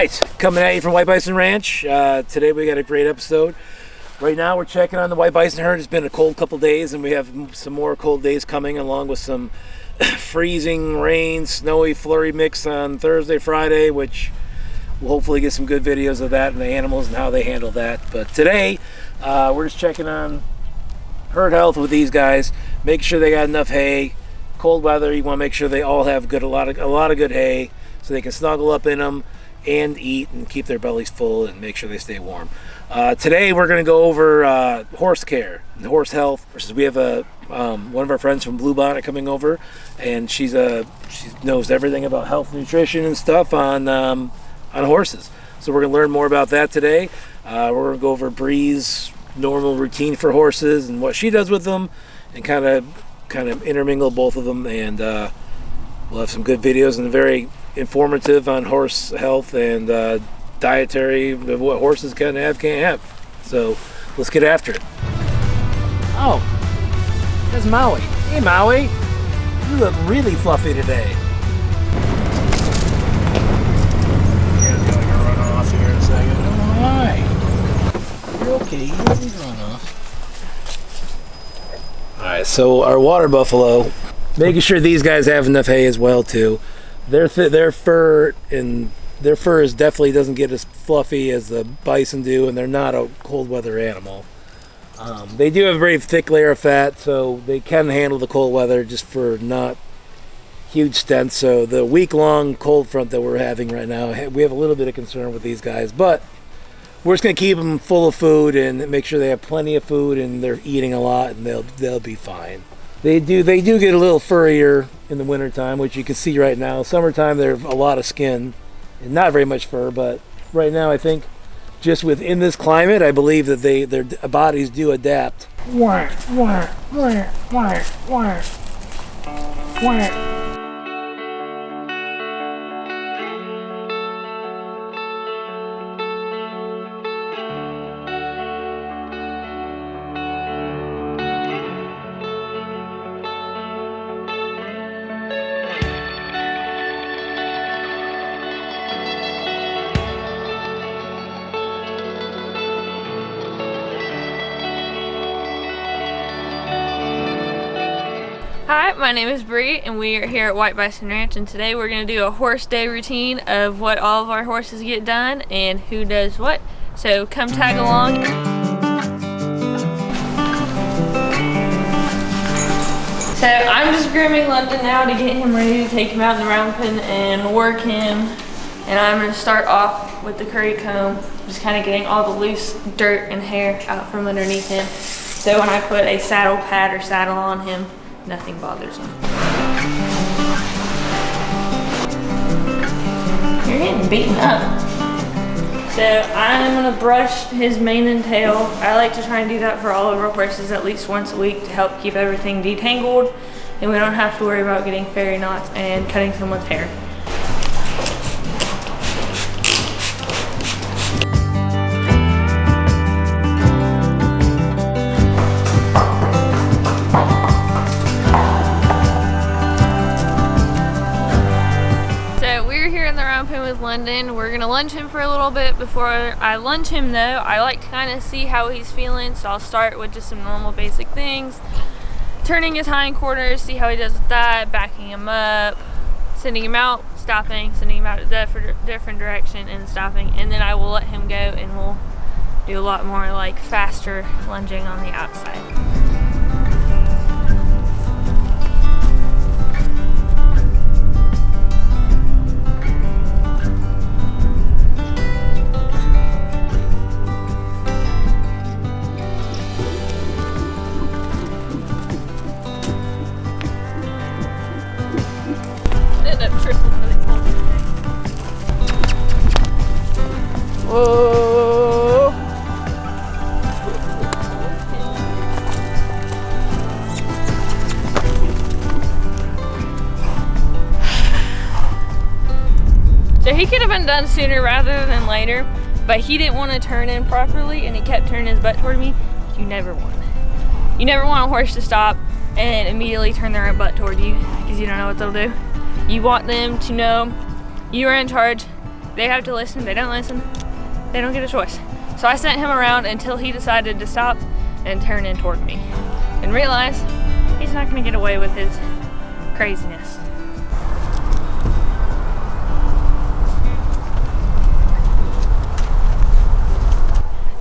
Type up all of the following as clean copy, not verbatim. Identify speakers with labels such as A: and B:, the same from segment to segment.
A: Alright, coming at you from White Bison Ranch. Today we got a great episode. Right now we're checking on the White Bison herd. It's been a cold couple days and we have some more cold days coming, along with some freezing rain, snowy flurry mix on Thursday, Friday, which we'll hopefully get some good videos of that and the animals and how they handle that. But today we're just checking on herd health with these guys, making sure they got enough hay. Cold weather, you want to make sure they all have a lot of good hay so they can snuggle up in them and eat and keep their bellies full and make sure they stay warm. Today we're going to go over horse care and horse health. We have one of our friends from Blue Bonnet coming over, and she knows everything about health, nutrition, and stuff on horses. So we're going to learn more about that today. We're going to go over Bree's normal routine for horses and what she does with them, and kind of intermingle both of them. And we'll have some good videos and very informative on horse health and dietary of what horses can have, can't have. So let's get after it. Oh, that's Maui. Hey Maui, you look really fluffy today. You're gonna run off here in a second. Oh, hi. You're okay. You don't need to run off. All right, so our water buffalo, making sure these guys have enough hay as well too. Their fur is definitely doesn't get as fluffy as the bison do, and they're not a cold weather animal. They do have a very thick layer of fat, so they can handle the cold weather just for not huge stints. So the week-long cold front that we're having right now, we have a little bit of concern with these guys, but we're just gonna keep them full of food and make sure they have plenty of food and they're eating a lot, and they'll be fine. They do get a little furrier in the wintertime, which you can see right now. Summertime, there's a lot of skin and not very much fur, but right now I think just within this climate, I believe that their bodies do adapt.
B: Hi, my name is Bree and we are here at White Bison Ranch, and today we're going to do a horse day routine of what all of our horses get done and who does what. So come tag along. So I'm just grooming London now to get him ready to take him out in the round pen and work him. And I'm going to start off with the curry comb, just kind of getting all the loose dirt and hair out from underneath him. So when I put a saddle pad or saddle on him, nothing bothers him. You're getting beaten up. So I'm gonna brush his mane and tail. I like to try and do that for all of our horses at least once a week to help keep everything detangled, and we don't have to worry about getting fairy knots and cutting someone's hair. With London, we're gonna lunge him for a little bit. Before I lunge him though, I like to kind of see how he's feeling, so I'll start with just some normal basic things, turning his hindquarters, see how he does with that, backing him up, sending him out, stopping, sending him out a different direction and stopping, and then I will let him go and we'll do a lot more like faster lunging on the outside. Whoa! So he could have been done sooner rather than later, but he didn't want to turn in properly and he kept turning his butt toward me. You never want a horse to stop and immediately turn their own butt toward you, because you don't know what they'll do. You want them to know you are in charge, They have to listen. They don't listen, they don't get a choice. So I sent him around until he decided to stop and turn in toward me and realize he's not going to get away with his craziness.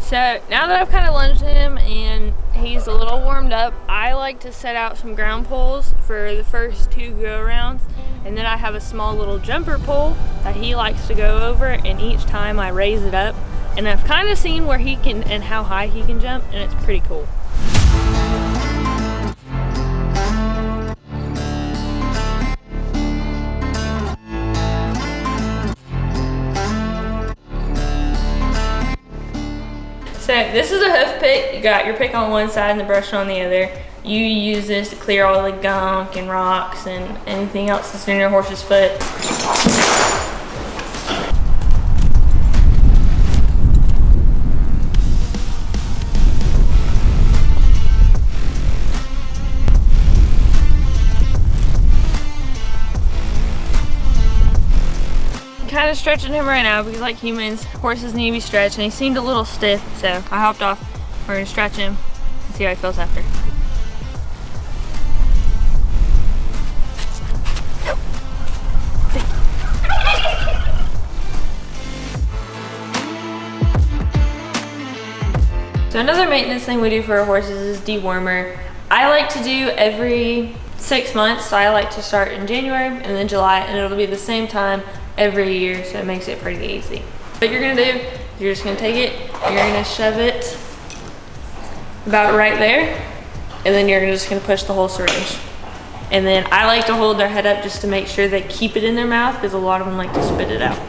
B: So now that I've kind of lunged him and he's a little warmed up, I like to set out some ground poles for the first 2 go-arounds, and then I have a small little jumper pole that he likes to go over, and each time I raise it up, and I've kind of seen where he can and how high he can jump, and it's pretty cool. So this is a hoof pick. You got your pick on one side and the brush on the other. You use this to clear all the gunk and rocks and anything else that's in your horse's foot. Kind of stretching him right now because, like humans, horses need to be stretched, and he seemed a little stiff, so I hopped off. We're gonna stretch him and see how he feels after. So another maintenance thing we do for our horses is dewormer. I like to do every 6 months, so I like to start in January and then July, and it'll be the same time every year, so it makes it pretty easy. What you're gonna do, you're just gonna take it, you're gonna shove it about right there, and then you're just gonna push the whole syringe. And then I like to hold their head up just to make sure they keep it in their mouth, because a lot of them like to spit it out.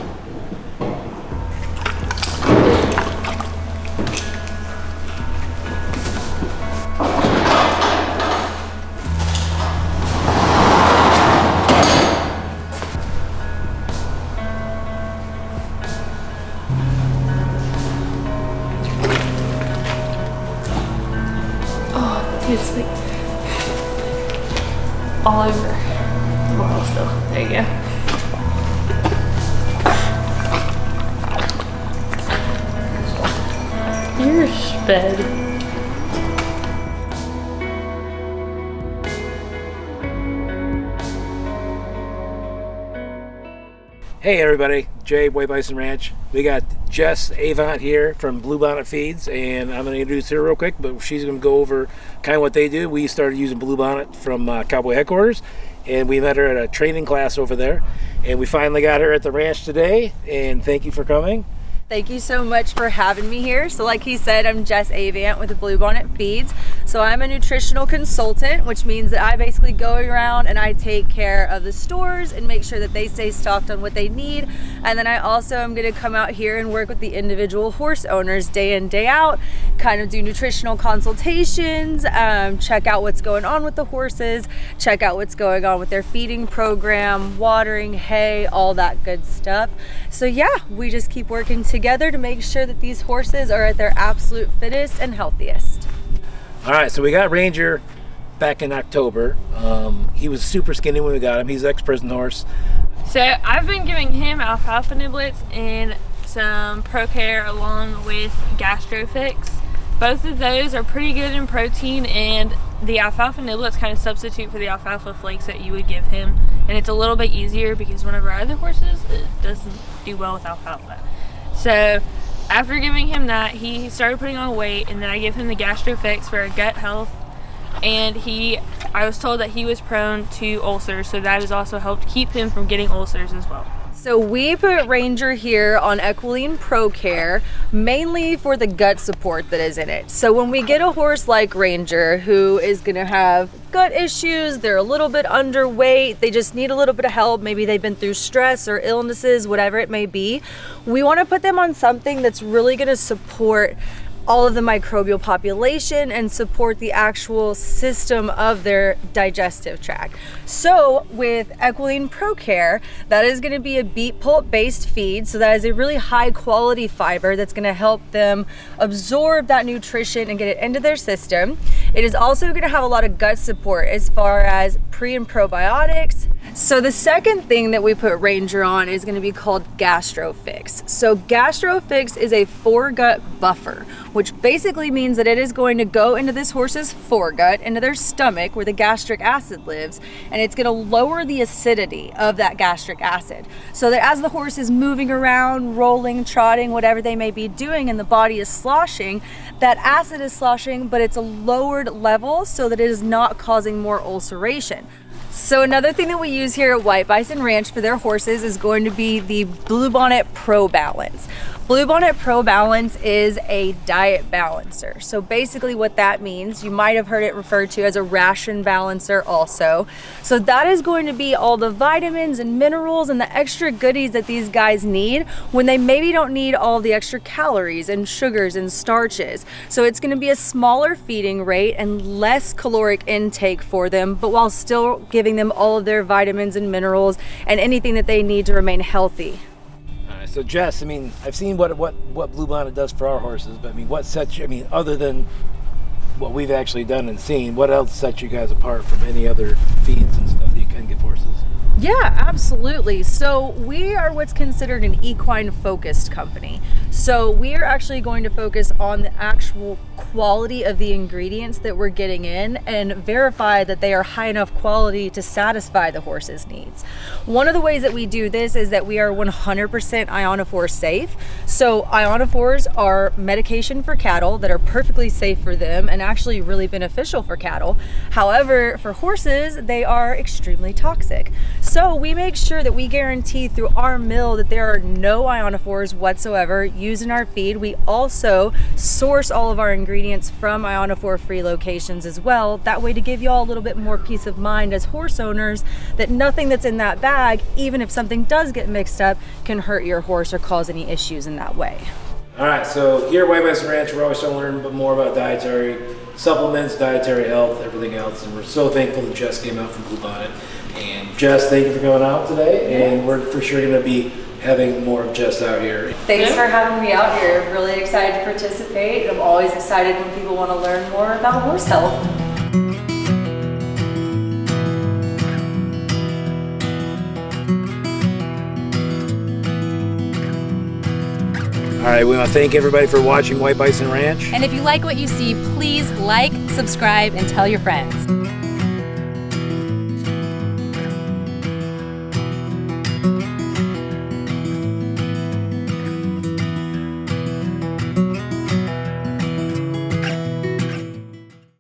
B: It's like all over the bottle still. There you go. You're sped.
A: Hey everybody, Jay, White Bison Ranch. We got Jess Avant here from Bluebonnet Feeds, and I'm going to introduce her real quick, but she's going to go over kind of what they do. We started using Bluebonnet from Cowboy Headquarters, and we met her at a training class over there, and we finally got her at the ranch today, and thank you for coming.
C: Thank you so much for having me here. So like he said, I'm Jess Avant with the Bluebonnet Feeds. So I'm a nutritional consultant, which means that I basically go around and I take care of the stores and make sure that they stay stocked on what they need. And then I also am going to come out here and work with the individual horse owners day in, day out, kind of do nutritional consultations, check out what's going on with the horses, check out what's going on with their feeding program, watering, hay, all that good stuff. So yeah, we just keep working together to make sure that these horses are at their absolute fittest and healthiest.
A: All right, so we got Ranger back in October. He was super skinny when we got him. He's an ex-prison horse.
B: So I've been giving him alfalfa niblets and some ProCare along with GastroFix. Both of those are pretty good in protein, and the alfalfa niblets kind of substitute for the alfalfa flakes that you would give him, and it's a little bit easier because one of our other horses, it doesn't do well with alfalfa. So after giving him that, he started putting on weight, and then I give him the GastroFix for gut health, and I was told that he was prone to ulcers, so that has also helped keep him from getting ulcers as well.
C: So we put Ranger here on Equaline ProCare mainly for the gut support that is in it. So when we get a horse like Ranger who is gonna have gut issues, they're a little bit underweight, they just need a little bit of help, maybe they've been through stress or illnesses, whatever it may be, we wanna put them on something that's really gonna support all of the microbial population and support the actual system of their digestive tract. So with Equaline ProCare, that is going to be a beet pulp based feed. So that is a really high quality fiber that's going to help them absorb that nutrition and get it into their system. It is also going to have a lot of gut support as far as pre and probiotics. So the second thing that we put Ranger on is going to be called GastroFix. So GastroFix is a foregut buffer, which basically means that it is going to go into this horse's foregut, into their stomach where the gastric acid lives, and it's going to lower the acidity of that gastric acid. So that as the horse is moving around, rolling, trotting, whatever they may be doing, and the body is sloshing, that acid is sloshing, but it's a lowered level so that it is not causing more ulceration. So another thing that we use here at White Bison Ranch for their horses is going to be the Bluebonnet Pro Balance. Bluebonnet Pro Balance is a diet balancer. So basically what that means, you might have heard it referred to as a ration balancer also. So that is going to be all the vitamins and minerals and the extra goodies that these guys need when they maybe don't need all the extra calories and sugars and starches. So it's going to be a smaller feeding rate and less caloric intake for them, but while still giving them all of their vitamins and minerals and anything that they need to remain healthy.
A: So Jess, I mean, I've seen what Bluebonnet does for our horses, but I mean, what sets you, I mean, other than what we've actually done and seen, what else sets you guys apart from any other feeds and stuff that you can give horses?
C: Yeah, absolutely. So we are what's considered an equine focused company. So we are actually going to focus on the actual quality of the ingredients that we're getting in and verify that they are high enough quality to satisfy the horse's needs. One of the ways that we do this is that we are 100% ionophore safe. So ionophores are medication for cattle that are perfectly safe for them and actually really beneficial for cattle. However, for horses, they are extremely toxic. So we make sure that we guarantee through our mill that there are no ionophores whatsoever used in our feed. We also source all of our ingredients from ionophore-free locations as well. That way to give you all a little bit more peace of mind as horse owners that nothing that's in that bag, even if something does get mixed up, can hurt your horse or cause any issues in that way.
A: All right, so here at White Bison Ranch, we're always trying to learn a bit more about dietary supplements, dietary health, everything else, and we're so thankful that Jess came out from Bluebonnet. And Jess, thank you for coming out today, and we're for sure going to be having more of Jess out here.
C: Thanks for having me out here. Really excited to participate. I'm always excited when people want to learn more about horse health.
A: All right, we want to thank everybody for watching White Bison Ranch.
D: And if you like what you see, please like, subscribe, and tell your friends.